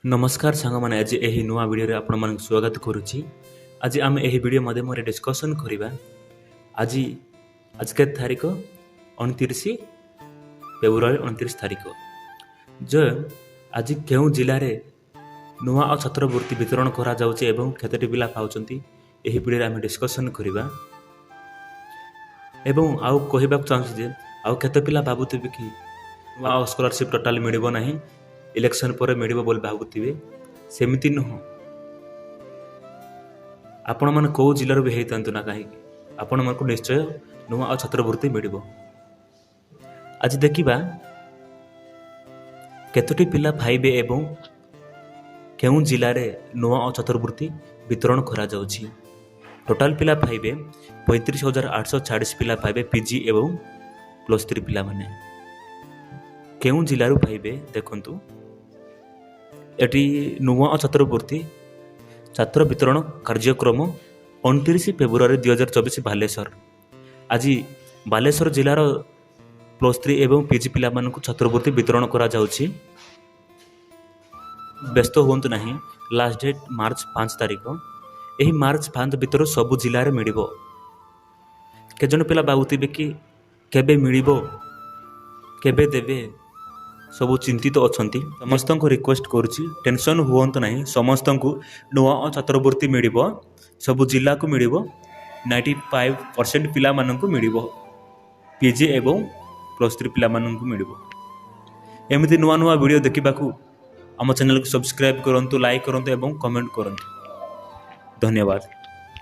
नमस्कार सांगमाने आज यही नुआ वीडियो आपण मन स्वागत करुच्ची। आज आम यही वीडियो माध्यम डिस्कसन करवा। आज आज के तारीख 29 फेब्रुआरी 29 तारीख जो आज क्यों जिले में नुआ और छात्रवृत्ति वितरण करा जाउचे एवं केतटी पिला पाउचंती यही वीडियो आम डिस्कसन करवा। एवं आउ कहबाक चाहूँ जे आउ केते पिला भाबुथिबे कि नुआ स्कॉलरशिप टोटाल मिलिबो नाही, इलेक्शन पर मिलिबो बोल भाबुथिबे। सेमिति नुह, आपण मन को जिल्लार भी हेतंतु ना कहीं आपण मन को निश्चय नुआ और छात्रवृत्ति मिलिबो। आज देखिबा केतोटी पिला पाइबे एवं केउं जिल्ला रे नुआ और छात्रवृत्ति वितरण करा जाउछि। टोटाल पिला पाइबे 35,840 पिला पाइबे पीजी एवं +3 पिला माने। केउं जिल्ला रु पाइबे देखंतु एटी नुआ और छात्रवृत्ति छात्र वितरण कार्यक्रम 29 फेब्रुआरी 2024 बालेश्वर। आज बालेश्वर जिलार +3 एवं पीजी पिला मानकु छात्रवृत्ति वितरण करा जाउछि। व्यस्त हुअंतु नहीं, लास्ट डेट मार्च 5 तारीख। यही मार्च 5 भितर सबु जिले में मिलिबो। केजन पिला भाबुथिबे कि केबे मिलिबो केबे देबे, सबु चिंतित अछंती। समस्त को रिक्वेस्ट करुछि टेंशन हुअंतु नहीं, समस्त को नुआ और छात्रवृत्ति मिलिबो। सबु जिला को मिलिबो। 95% पिला मानकु मिलिबो। पीजी एवं +3 पिला मानकु मिलिबो। एमिति नुआ नुआ वीडियो देखिबाकू आम चैनल को सब्सक्राइब करंतु, लाइक करंतु एवं कमेंट करंतु। धन्यवाद।